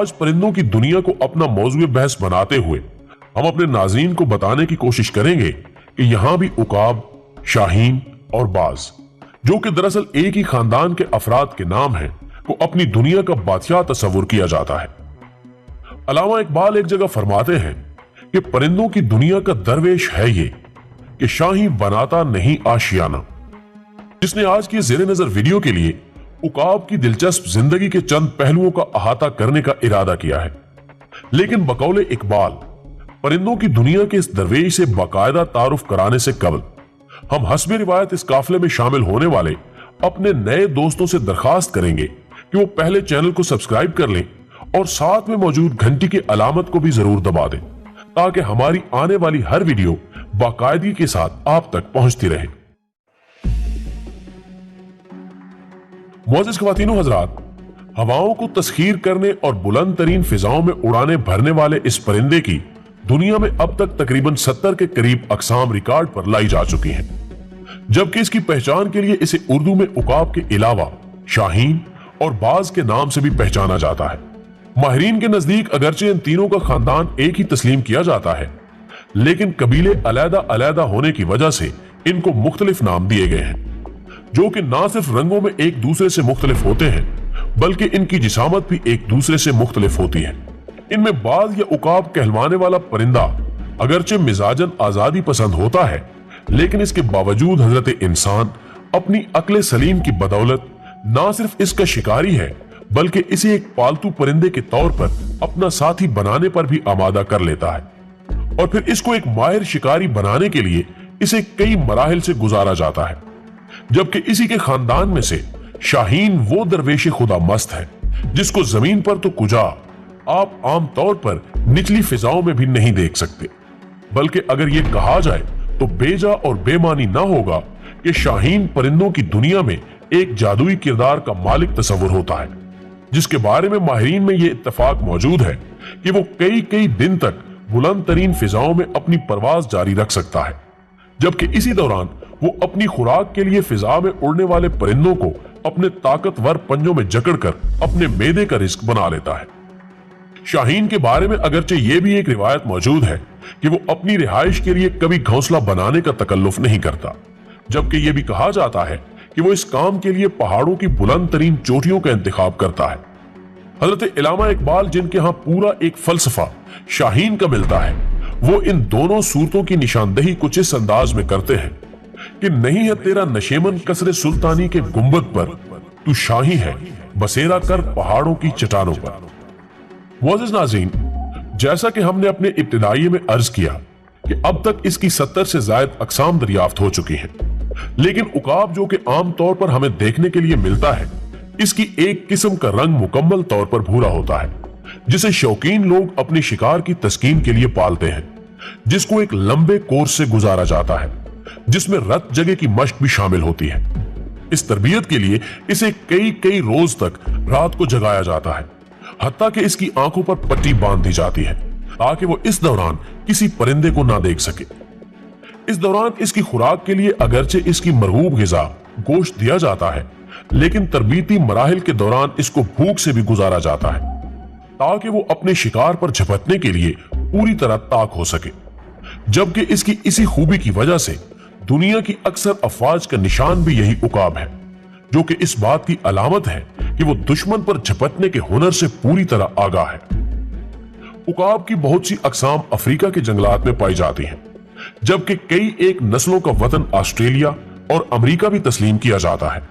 आज परिंदों की दुनिया को अपना मौजूद बहस बनाते हुए हम अपने नाज़रीन को बताने की कोशिश करेंगे कि यहां भी उकाब, शाहीन और बाज, जो कि दरअसल एक ही खानदान के अफराद के नाम हैं, को अपनी दुनिया का बादशाह तस्वुर किया जाता है। अल्लामा इकबाल एक जगह फरमाते हैं कि परिंदों की दुनिया का दरवेश है ये कि शाही बनाता नहीं आशियाना। जिसने आज की ज़ेरे नजर वीडियो के लिए उकाब की दिलचस्प जिंदगी के चंद पहलुओं का अहाता करने का इरादा किया है, लेकिन बकौले इकबाल परिंदों की दुनिया के इस दरवेश से बाकायदा तारुफ कराने से कबल हम हस्बे रिवायत इस काफिले में शामिल होने वाले अपने नए दोस्तों से दरखास्त करेंगे कि वो पहले चैनल को सब्सक्राइब कर लें और साथ में मौजूद घंटी की अलामत को भी जरूर दबा दें, ताकि हमारी आने वाली हर वीडियो बाकायदगी के साथ आप तक पहुंचती रहे। मोअज़्ज़िज़ ख़वातीनो हज़रात, हवाओं को तस्खीर करने और बुलंद तरीन फिजाओं में उड़ाने भरने वाले इस परिंदे की दुनिया में अब तक तकरीबन 70 के करीब अक़साम रिकॉर्ड पर लाई जा चुकी हैं, जबकि इसकी पहचान के लिए इसे उर्दू में उकाब के अलावा शाहीन और बाज के नाम से भी पहचाना जाता है। माहिरीन के नजदीक अगरचे इन तीनों का खानदान एक ही तस्लीम किया जाता है, लेकिन कबीले अलहदा अलहदा होने की वजह से इनको मुख्तलिफ नाम दिए गए हैं, जो कि ना सिर्फ रंगों में एक दूसरे से मुख्तलिफ होते हैं, बल्कि इनकी जिसामत भी एक दूसरे से मुख्तलिफ होती है। इनमें बाज या उकाब कहलवाने वाला परिंदा अगरचे मिजाजन आजादी पसंद होता है, लेकिन इसके बावजूद हजरत इंसान अपनी अक्ल सलीम की बदौलत ना सिर्फ इसका शिकारी है, बल्कि इसे एक पालतू परिंदे के तौर पर अपना साथी बनाने पर भी आमादा कर लेता है, और फिर इसको एक माहिर शिकारी बनाने के लिए इसे कई मराहिल से गुजारा जाता है। जबकि इसी के खानदान में से शाहीन वो दरवेश खुदा मस्त है जिसको जमीन पर तो कुजा आप आम तौर पर निचली फिजाओं में भी नहीं देख सकते, बल्कि अगर ये कहा जाए तो बेजा और बेमानी ना होगा कि शाहीन परिंदों की दुनिया में एक जादुई किरदार का मालिक तस्वुर होता है, जिसके बारे में माहिरीन में ये इत्तेफाक मौजूद है कि वो कई कई दिन तक बुलंद तरीन फिजाओं में अपनी परवाज जारी रख सकता है, जबकि इसी दौरान वो अपनी खुराक के लिए फिजा में उड़ने वाले परिंदों को अपने ताकतवर पंजों में जकड़कर अपने मेदे का रिस्क बना लेता है। शाहीन के बारे में अगरचे ये भी एक रिवायत मौजूद है कि वो अपनी रिहाइश के लिए कभी घोंसला बनाने का तकल्लुफ नहीं करता, जबकि यह भी कहा जाता है कि वो इस काम के लिए पहाड़ों की बुलंद तरीन चोटियों का इंतखाब करता है। हजरत अल्लामा इकबाल, जिनके यहाँ पूरा एक फलसफा शाहीन का मिलता है, वो इन दोनों सूरतों की निशानदही कुछ इस अंदाज में करते हैं कि नहीं है तेरा नशेमन कसरे सुल्तानी के गुंबद पर, तू शाही है बसेरा कर पहाड़ों की चट्टानों पर। मुअज़्ज़िज़ नाज़रीन, जैसा कि हमने अपने इब्तिदाई में अर्ज किया कि अब तक इसकी 70 से ज्यादा अक़साम दरियाफ्त हो चुकी हैं, लेकिन उकाब जो कि आम तौर पर हमें देखने के लिए मिलता है, इसकी एक किस्म का रंग मुकम्मल तौर पर भूरा होता है, जिसे शौकीन लोग अपने शिकार की तस्कीन के लिए पालते हैं, जिसको एक लंबे कोर्स से गुजारा जाता है, जिसमें रत जगह की मश्क भी शामिल होती है। इस तरबियत के लिए इसे कई कई रोज तक रात को जगाया जाता है, हत्ता कि इसकी आंखों पर पट्टी बांध दी जाती है ताकि वो इस दौरान किसी परिंदे को ना देख सके। इस दौरान इसकी खुराक के लिए अगरचे इसकी मरगूब गिज़ा गोश्त दिया जाता है, लेकिन तरबीती मराहिल के दौरान इसको भूख से भी गुजारा जाता है ताकि वो अपने शिकार पर झपटने के लिए पूरी तरह ताक हो सके। जबकि इसकी इसी खूबी की वजह से दुनिया की अक्सर अफवाज का निशान भी यही उकाब है, जो कि इस बात की अलामत है कि वो दुश्मन पर झपटने के हुनर से पूरी तरह आगाह है। उकाब की बहुत सी अक़साम अफ्रीका के जंगलात में पाई जाती हैं, जबकि कई एक नस्लों का वतन ऑस्ट्रेलिया और अमेरिका भी तस्लीम किया जाता है।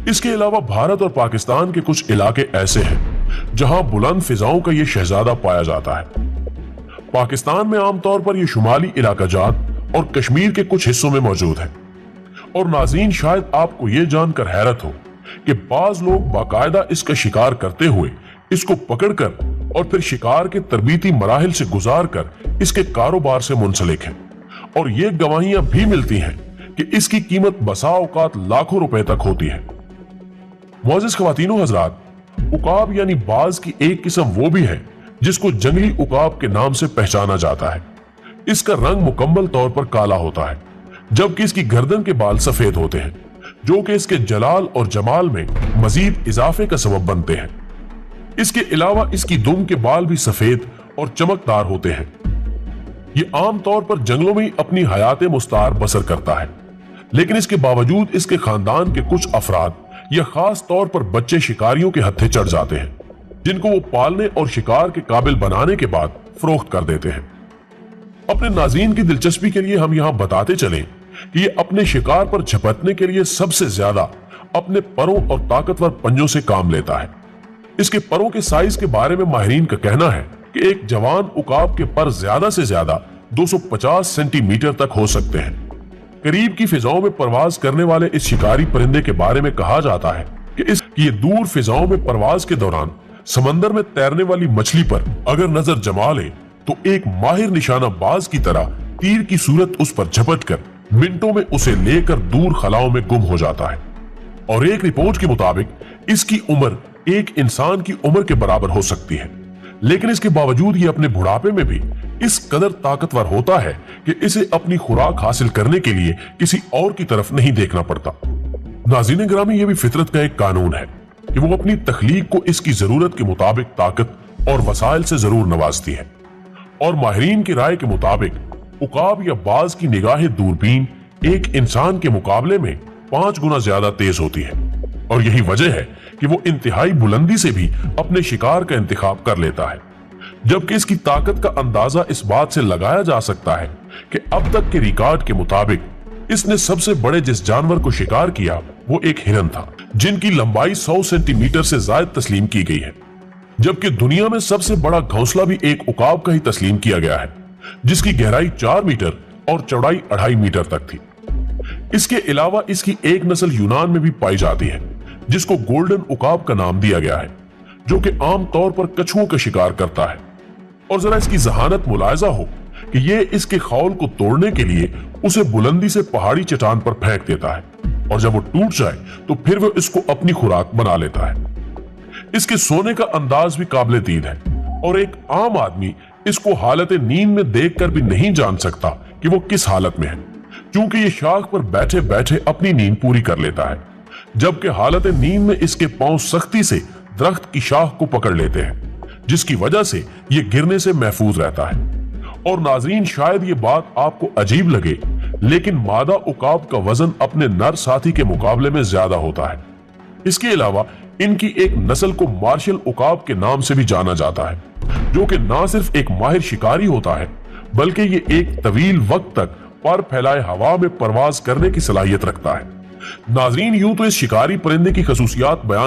इसके अलावा भारत और पाकिस्तान के कुछ इलाके ऐसे हैं जहां बुलंद फिजाओं का यह शहजादा पाया जाता है। पाकिस्तान में आमतौर पर यह शुमाली इलाका जात और कश्मीर के कुछ हिस्सों में मौजूद है। और नाज़रीन, शायद आपको यह जानकर हैरत हो कि बाज लोग बाकायदा इसका शिकार करते हुए इसको पकड़कर और फिर शिकार के तरबीती मराहिल से गुजार कर इसके कारोबार से मुंसलिक हैं, और ये गवाहियां भी मिलती हैं कि इसकी कीमत बसा औकात लाखों रुपए तक होती है। मुअज़्ज़िज़ ख़वातीनो हज़रात, उकाब यानी बाज की एक किस्म वो भी है जिसको जंगली उकाब के नाम से पहचाना जाता है। इसका रंग मुकम्मल तौर पर काला होता है, जबकि इसकी गर्दन के बाल सफेद होते हैं, जो कि इसके जलाल और जमाल में मजीद इजाफे का सबब बनते हैं। इसके अलावा इसकी दुम के बाल भी सफेद और चमकदार होते हैं। ये आम तौर पर जंगलों में ही अपनी हयात मुस्तार बसर करता है, लेकिन इसके बावजूद इसके खानदान के कुछ अफराद या खास तौर पर बच्चे शिकारियों के हत्थे चढ़ जाते हैं, जिनको वो पालने और शिकार के काबिल बनाने के बाद फरोख्त कर देते हैं। अपने नाज़रीन की दिलचस्पी के लिए हम यहां बताते चलें कि ये अपने शिकार पर झपटने के लिए सबसे ज्यादा अपने परों और ताकतवर पंजों से काम लेता है। इसके परों के साइज के बारे में माहिरीन का कहना है कि एक जवान उकाब के पर ज्यादा से ज्यादा 250 सेंटीमीटर तक हो सकते हैं। करीब की फिजाओं में परवाज करने वाले इस शिकारी परिंदे के बारे में कहा जाता है कि ये दूर फिजाओं में परवाज के दौरान समंदर में तैरने वाली मछली पर अगर नजर जमा ले तो एक माहिर निशाना बाज की तरह तीर की सूरत उस पर झपटकर मिनटों में उसे लेकर दूर खलाओं में गुम हो जाता है। और एक रिपोर्ट के मुताबिक इसकी उम्र एक इंसान की उम्र के बराबर हो सकती है, लेकिन इसके बावजूद ये अपने बुढ़ापे में भी इस कदर ताकतवर होता है कि इसे अपनी खुराक हासिल करने के लिए किसी और की तरफ नहीं देखना पड़ता। नाज़रीन गिरामी, ये भी फितरत का एक कानून है कि वो अपनी तख्लीक को इसकी जरूरत के मुताबिक ताकत और वसाइल से जरूर नवाजती है। और माहिरीन की राय के मुताबिक उकाब या बाज की निगाह दूरबीन एक इंसान के मुकाबले में 5 गुना ज्यादा तेज होती है, और यही वजह है कि वो इंतहाई बुलंदी से भी अपने शिकार का इंतखाब कर लेता है। जबकि इसकी ताकत का अंदाजा इस बात से लगाया जा सकता है कि अब तक के रिकॉर्ड के मुताबिक इसने सबसे बड़े जिस जानवर को शिकार किया वो एक हिरन था, जिनकी लंबाई 100 सेंटीमीटर से ज्यादा तस्लीम की गई है। जबकि दुनिया में सबसे बड़ा घोंसला भी एक उकाब का ही तस्लीम किया गया है, जिसकी गहराई 4 मीटर और चौड़ाई 2.5 मीटर तक थी। इसके अलावा इसकी एक नस्ल यूनान में भी पाई जाती है, जिसको गोल्डन उकाब का नाम दिया गया है, जो कि आम तौर पर कछुओं का शिकार करता है। और जरा इसकी जहानत मुलायजा हो कि ये इसके खौल को तोड़ने के लिए उसे बुलंदी से पहाड़ी चट्टान पर फेंक देता है, और जब वो टूट जाए तो फिर वो इसको अपनी खुराक बना लेता है। इसके सोने का अंदाज भी काबिले दीद है, और एक आम आदमी इसको हालत नींद में देखकर भी नहीं जान सकता कि वो किस हालत में है, क्योंकि ये शाख पर बैठे बैठे अपनी नींद पूरी कर लेता है, जबकि हालत नींद में इसके पांव सख्ती से दरख्त की शाख को पकड़ लेते हैं, जिसकी वजह से ये गिरने से महफूज रहता है। और नाजरीन, शायद ये बात आपको अजीब लगे, लेकिन मादा उकाब का वजन अपने नर साथी के मुकाबले में ज्यादा होता है। इसके अलावा इनकी एक नस्ल को मार्शल उकाब के नाम से भी जाना जाता है, जो कि न सिर्फ एक माहिर शिकारी होता है, बल्कि ये एक तवील वक्त तक पर फैलाए हवा में परवाज करने की सलाहियत रखता है। नाजरीन, यूं तो इस शिकारी परिंदे की खसूसियात बयान